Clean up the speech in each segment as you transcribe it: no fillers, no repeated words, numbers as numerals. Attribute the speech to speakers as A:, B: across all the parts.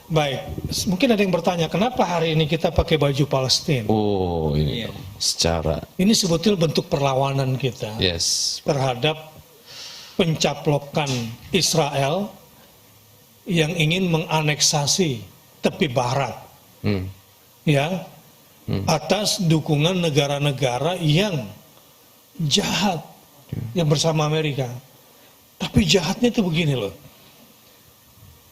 A: Baik, mungkin ada yang bertanya, kenapa hari ini kita pakai baju Palestina?
B: Oh, ini
A: Iya.
B: secara
A: Ini sebetulnya bentuk perlawanan kita
B: yes.
A: terhadap pencaplokan Israel yang ingin menganeksasi tepi barat,
B: Hmm.
A: ya, atas dukungan negara-negara yang jahat, yang bersama Amerika. Tapi jahatnya itu begini loh.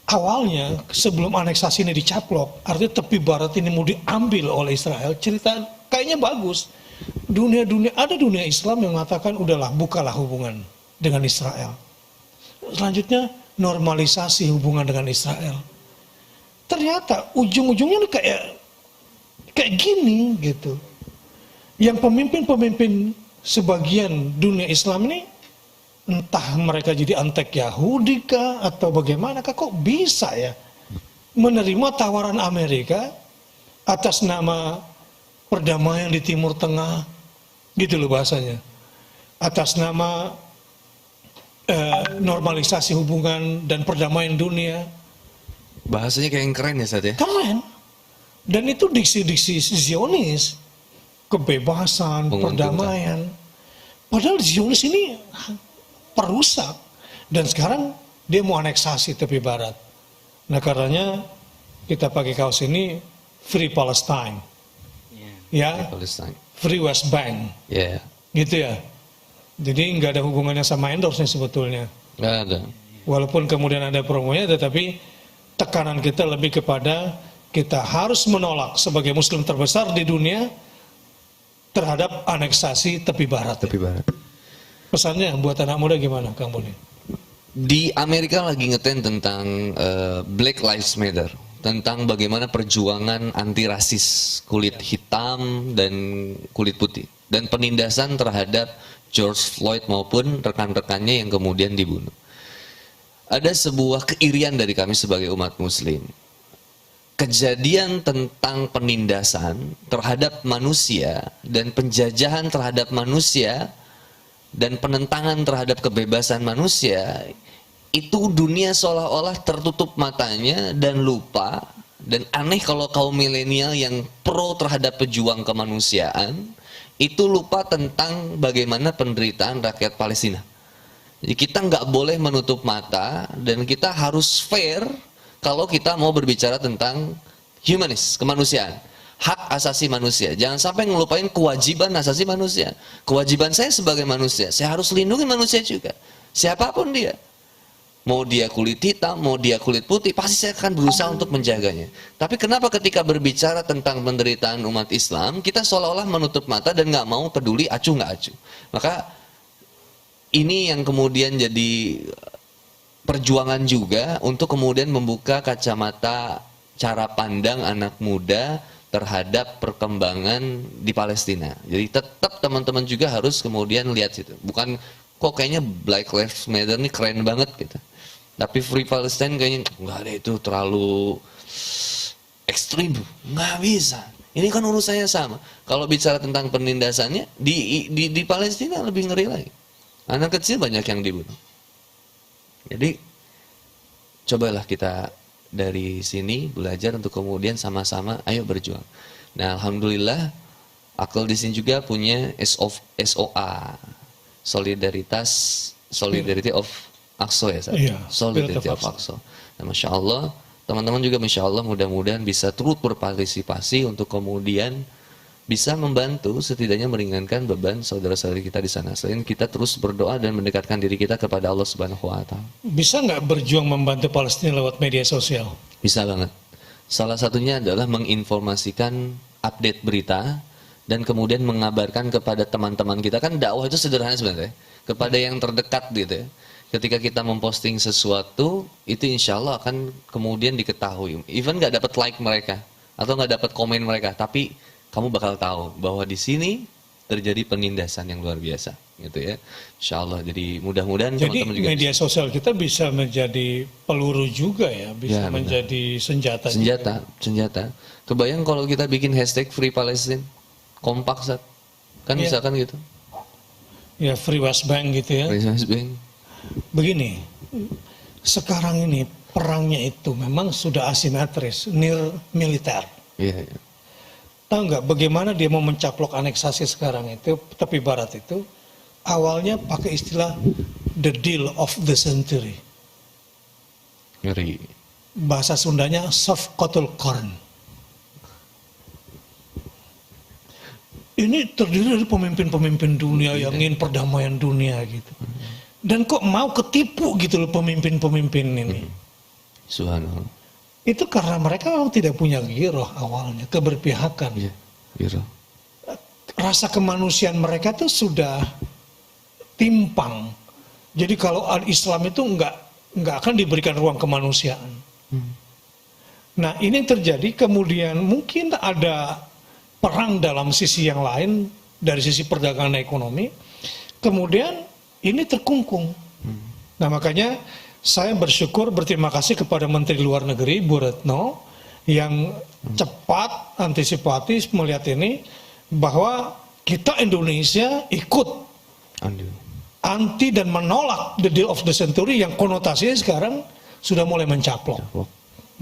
A: Awalnya sebelum aneksasi ini dicaplok, artinya tepi barat ini mau diambil oleh Israel, cerita kayaknya bagus. Ada dunia Islam yang mengatakan udahlah bukalah hubungan dengan Israel. Selanjutnya normalisasi hubungan dengan Israel. Ternyata ujung-ujungnya kayak gini gitu. Yang pemimpin-pemimpin sebagian dunia Islam ini entah mereka jadi antek Yahudi kah atau bagaimana kok bisa ya menerima tawaran Amerika atas nama perdamaian di Timur Tengah, gitu loh bahasanya, atas nama normalisasi hubungan dan perdamaian dunia.
B: Bahasanya kayak yang keren ya, Sat ya?
A: Keren. Dan itu diksi-diksi Zionis, kebebasan,
B: Menguntungkan.
A: perdamaian. Padahal Zionis ini perusak, dan sekarang dia mau aneksasi tepi barat. Nah karenanya kita pakai kaos ini Free Palestine, ya,
B: Palestine.
A: Free West Bank,
B: Ya,
A: gitu ya. Jadi nggak ada hubungannya sama endorse-nya sebetulnya.
B: nggak ada.
A: Walaupun kemudian ada promonya, tetapi tekanan kita lebih kepada kita harus menolak sebagai Muslim terbesar di dunia terhadap aneksasi tepi barat.
B: Tepi barat.
A: Pesannya buat anak muda gimana, Kang Boni?
B: Di Amerika lagi ngetrend tentang Black Lives Matter, tentang bagaimana perjuangan anti rasis kulit hitam dan kulit putih, dan penindasan terhadap George Floyd maupun rekan-rekannya yang kemudian dibunuh. Ada sebuah keirian dari kami sebagai umat Muslim. Kejadian tentang penindasan terhadap manusia dan penjajahan terhadap manusia dan penentangan terhadap kebebasan manusia, itu dunia seolah-olah tertutup matanya dan lupa. Dan aneh kalau kaum milenial yang pro terhadap pejuang kemanusiaan itu lupa tentang bagaimana penderitaan rakyat Palestina. Jadi kita nggak boleh menutup mata, dan kita harus fair kalau kita mau berbicara tentang humanis, kemanusiaan, hak asasi manusia. Jangan sampai ngelupain kewajiban asasi manusia. Kewajiban saya sebagai manusia, saya harus lindungi manusia juga, siapapun dia. Mau dia kulit hitam, mau dia kulit putih, pasti saya akan berusaha untuk menjaganya. Tapi kenapa ketika berbicara tentang penderitaan umat Islam, kita seolah-olah menutup mata dan nggak mau peduli acuh nggak acuh. Maka ini yang kemudian jadi perjuangan juga untuk kemudian membuka kacamata cara pandang anak muda terhadap perkembangan di Palestina. Jadi tetap teman-teman juga harus kemudian lihat situ. Bukan kok kayaknya Black Lives Matter ini keren banget gitu. Tapi Free Palestine kayaknya nggak ada, itu terlalu ekstrim. Nggak bisa. Ini kan urusannya sama. Kalau bicara tentang penindasannya di Palestina lebih ngeri lagi. Anak kecil banyak yang dibunuh. Jadi cobalah kita dari sini belajar untuk kemudian sama-sama ayo berjuang. Nah, alhamdulillah Akal di sini juga punya SOA, Solidarity of Aqsa ya,
A: Iya,
B: Solidarity of Aqsa. Nah, Masya Allah, teman-teman juga Masya Allah mudah-mudahan bisa turut berpartisipasi untuk kemudian bisa membantu setidaknya meringankan beban saudara-saudari kita di sana. Selain kita terus berdoa dan mendekatkan diri kita kepada Allah Subhanahu wa taala.
A: Bisa nggak berjuang membantu Palestina lewat media sosial?
B: Bisa banget. Salah satunya adalah menginformasikan update berita dan kemudian mengabarkan kepada teman-teman kita. Kan dakwah itu sederhana sebenarnya, kepada yang terdekat gitu ya. Ketika kita memposting sesuatu, itu insya Allah akan kemudian diketahui. Even nggak dapat like mereka atau nggak dapat komen mereka, tapi kamu bakal tahu bahwa di sini terjadi penindasan yang luar biasa, gitu ya. Insya Allah. Jadi mudah-mudahan teman-teman juga
A: media sosial kita bisa menjadi peluru juga ya, bisa
B: Ya, benar.
A: menjadi senjata.
B: Senjata. Kebayang kalau kita bikin hashtag Free Palestine, kompak Sat. Kan
A: Ya.
B: misalkan gitu.
A: Ya, Free West Bank gitu ya.
B: Free Palestine.
A: Begini, sekarang ini perangnya itu memang sudah asimetris, near militer.
B: Iya, iya.
A: Tahu nggak bagaimana dia mau mencaplok aneksasi sekarang itu, tepi barat itu, awalnya pakai istilah the deal of the century.
B: Ngeri.
A: Bahasa Sundanya Safqatul Qarn. Ini terdiri dari pemimpin-pemimpin dunia yang ingin perdamaian dunia gitu. Dan kok mau ketipu gitu loh pemimpin-pemimpin ini.
B: Subhanallah.
A: Itu karena mereka memang tidak punya giroh awalnya, keberpihakan.
B: Iya, iya.
A: Rasa kemanusiaan mereka tuh sudah timpang. Jadi kalau Islam itu nggak akan diberikan ruang kemanusiaan. Nah ini yang terjadi, kemudian mungkin ada perang dalam sisi yang lain, dari sisi perdagangan ekonomi, kemudian ini terkungkung. Nah makanya saya bersyukur, berterima kasih kepada Menteri Luar Negeri Bu Retno yang cepat, antisipatif melihat ini, bahwa kita Indonesia ikut anti dan menolak the deal of the century yang konotasinya sekarang sudah mulai mencaplok.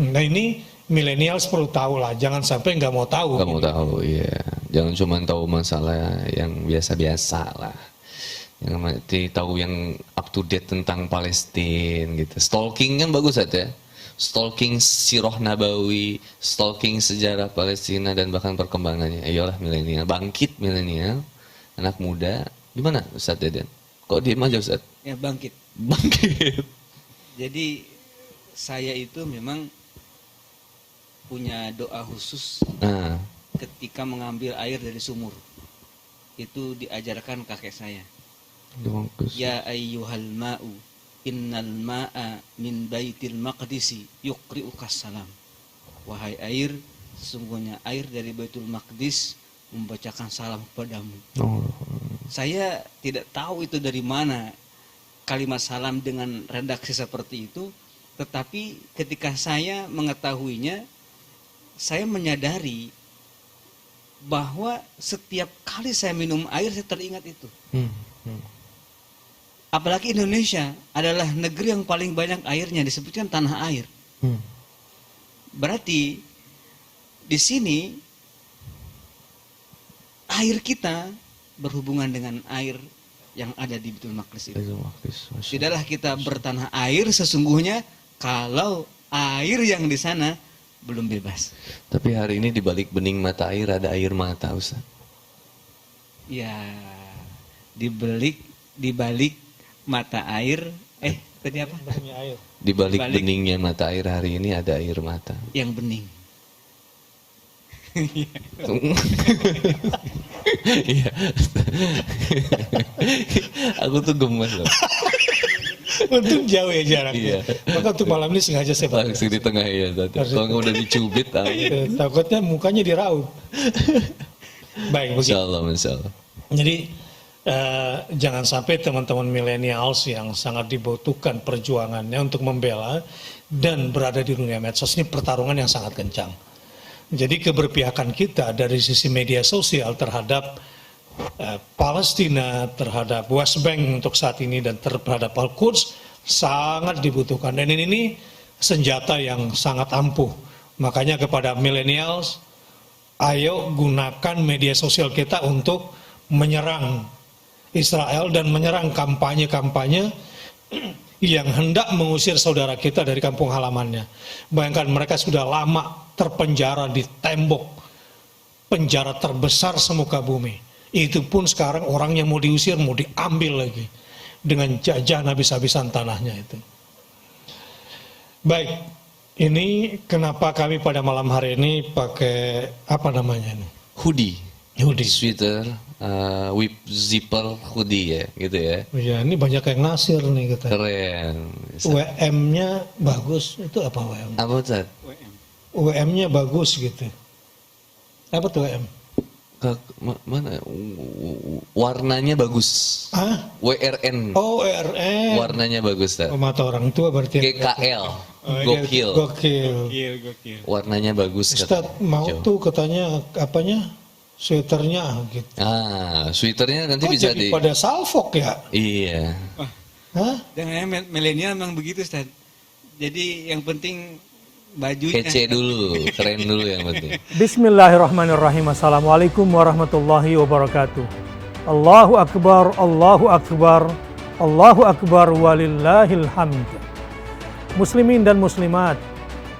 A: Nah ini milenials perlu tahu lah, jangan sampai nggak mau tahu.
B: Nggak mau tahu, iya. Jangan cuma tahu masalah yang biasa-biasa lah. Yang mati tahu yang up to date tentang Palestina gitu. Stalking kan bagus aja. Stalking sirah nabawi, stalking sejarah Palestina dan bahkan perkembangannya. Ayolah milenial, bangkit milenial, anak muda. Gimana Ustaz Deden? Kok diem aja Ustaz?
C: Ya bangkit.
B: Bangkit.
C: Jadi saya itu memang punya doa khusus
B: Nah,
C: ketika mengambil air dari sumur. Itu diajarkan kakek saya.
B: bagus.
C: Ya ayyuhal ma'u innal ma'a min baitil maqdisi yuqri'ukas salam. Wahai air, sesungguhnya air dari Baitul Maqdis membacakan salam kepadamu.
B: Oh.
C: Saya tidak tahu itu dari mana kalimat salam dengan redaksi seperti itu, tetapi ketika saya mengetahuinya, saya menyadari bahwa setiap kali saya minum air saya teringat itu. Apalagi Indonesia adalah negeri yang paling banyak airnya, disebutkan tanah air. Berarti di sini air kita berhubungan dengan air yang ada di Baitul Maqdis itu. Tidaklah kita bertanah air sesungguhnya kalau air yang di sana belum bebas.
B: Tapi hari ini di balik bening mata air ada air mata Ustaz.
C: Ya, di balik mata air, tadi apa?
A: Air.
B: Di balik
C: Balik.
B: beningnya mata air hari ini ada air mata.
C: Yang bening.
B: Iya. Aku tuh gemes loh.
A: Untung jauh ya jaraknya.
B: Iya.
A: Maka untuk malam ini sengaja saya pakai.
B: Langsung di tengah ya tadi. Kalau nggak udah dicubit,
A: Takutnya mukanya diraut. Baik, begitu.
B: Masya Allah, Masya Allah.
A: Jadi jangan sampai teman-teman milenials yang sangat dibutuhkan perjuangannya untuk membela dan berada di dunia medsos ini pertarungan yang sangat kencang. Jadi keberpihakan kita dari sisi media sosial terhadap Palestina, terhadap West Bank untuk saat ini dan terhadap Al-Quds sangat dibutuhkan. Dan ini senjata yang sangat ampuh. Makanya kepada millennials, ayo gunakan media sosial kita untuk menyerang Israel dan menyerang kampanye-kampanye yang hendak mengusir saudara kita dari kampung halamannya. Bayangkan mereka sudah lama terpenjara di tembok penjara terbesar semuka bumi. Itu pun sekarang orang yang mau diusir mau diambil lagi dengan jajan habis-habisan tanahnya itu. Baik, ini kenapa kami pada malam hari ini pakai apa namanya ini?
B: Hoodie.
A: Hoodie.
B: Sweater, whip zipper hoodie ya, gitu ya.
A: Ya, ini banyak yang nasir nih katanya.
B: Keren.
A: WM-nya bagus, itu apa WM?
B: Apa Ustaz?
A: WM-nya bagus gitu. Apa tuh WM?
B: Mana? Warnanya bagus.
A: Ah?
B: WRN.
A: Oh, WRN.
B: Warnanya bagus Ustaz.
A: Oh, mata orang tua berarti.
B: GKL.
A: Oh,
B: Gokil.
A: Gokil.
B: Warnanya bagus.
A: Ustaz mau tuh katanya apanya? Sweaternya gitu.
B: Sweaternya nanti
A: Kok
B: bisa
A: jadi pada salfok ya?
B: Iya.
A: Hah?
C: Jangan milenial memang begitu, Ustaz. Jadi yang penting bajunya.
B: Kece dulu, keren dulu yang penting.
D: Bismillahirrahmanirrahim. Assalamualaikum warahmatullahi wabarakatuh. Allahu Akbar, Allahu Akbar, Allahu Akbar walillahil hamd. Muslimin dan muslimat,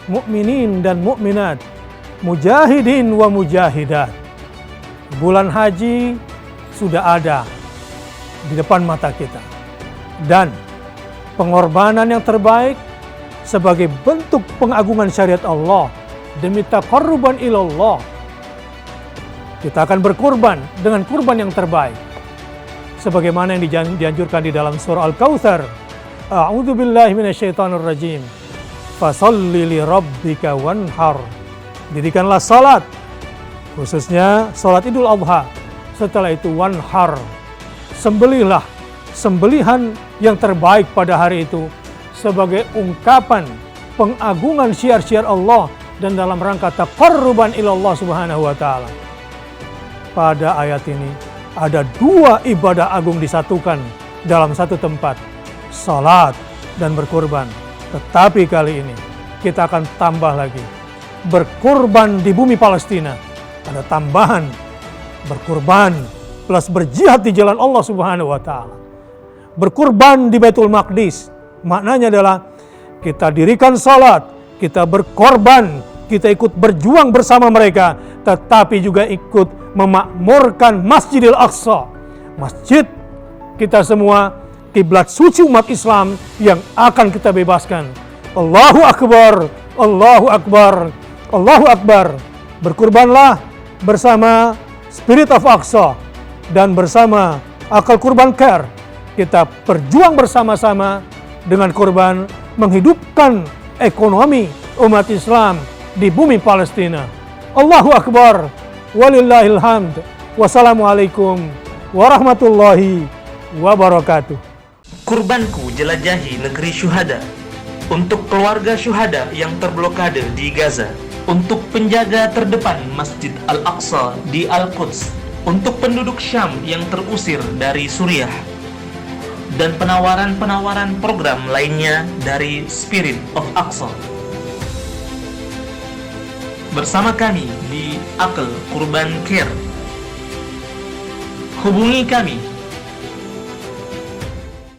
D: mukminin dan mukminat, mujahidin wa mujahidat. Bulan haji sudah ada di depan mata kita. Dan pengorbanan yang terbaik sebagai bentuk pengagungan syariat Allah demi taqarruban ilallah, kita akan berkurban dengan kurban yang terbaik sebagaimana yang dianjurkan di dalam surah Al-Kautsar. A'udzu billahi minasyaitonir rajim. Fasholli li rabbika wanhar. Dirikanlah salat, khususnya salat Idul Adha. Setelah itu wanhar, sembelihlah sembelihan yang terbaik pada hari itu sebagai ungkapan pengagungan syiar-syiar Allah dan dalam rangka taqarruban ilallah subhanahu wa ta'ala. Pada ayat ini ada dua ibadah agung disatukan dalam satu tempat, salat dan berkurban. Tetapi kali ini kita akan tambah lagi, berkurban di bumi Palestina. Ada tambahan berkurban plus berjihad di jalan Allah subhanahu wa ta'ala. Berkurban di Baitul Maqdis, maknanya adalah kita dirikan salat, kita berkorban, kita ikut berjuang bersama mereka, tetapi juga ikut memakmurkan Masjidil Aqsa. Masjid kita semua, kiblat suci umat Islam yang akan kita bebaskan. Allahu Akbar, Allahu Akbar, Allahu Akbar. Berkurbanlah bersama Spirit of Aqsa dan bersama Akal Kurban Care. Kita berjuang bersama-sama dengan kurban menghidupkan ekonomi umat Islam di bumi Palestina. Allahu Akbar, walillahil hamd. Wassalamualaikum warahmatullahi wabarakatuh.
E: Kurbanku jelajahi negeri syuhada. Untuk keluarga syuhada yang terblokade di Gaza. Untuk penjaga terdepan Masjid Al-Aqsa di Al-Quds. Untuk penduduk Syam yang terusir dari Suriah. Dan penawaran-penawaran program lainnya dari Spirit of Aqsa. Bersama kami di Akal Kurban Care. Hubungi kami